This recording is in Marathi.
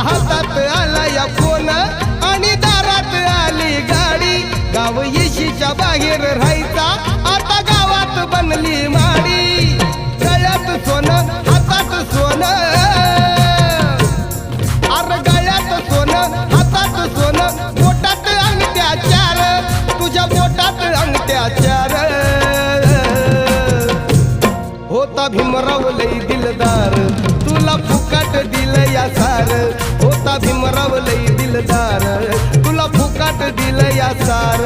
हातात आला या फोन आणि दारात आली गाडी गाव येशीच्या बाहेर राहायचा आता गावात बनली माडी गळ्यात सोनं हातात सोनं अरे गळ्यात सोनं हातात सोनं बोटात अंगठ्या चार तुझ्या बोटात अंगठ्या चार होता भीमराव लई दिलदार तुला फुकट दिलं या सार होता भीमराव लई दिलदार तुला फुकट दिलं या सार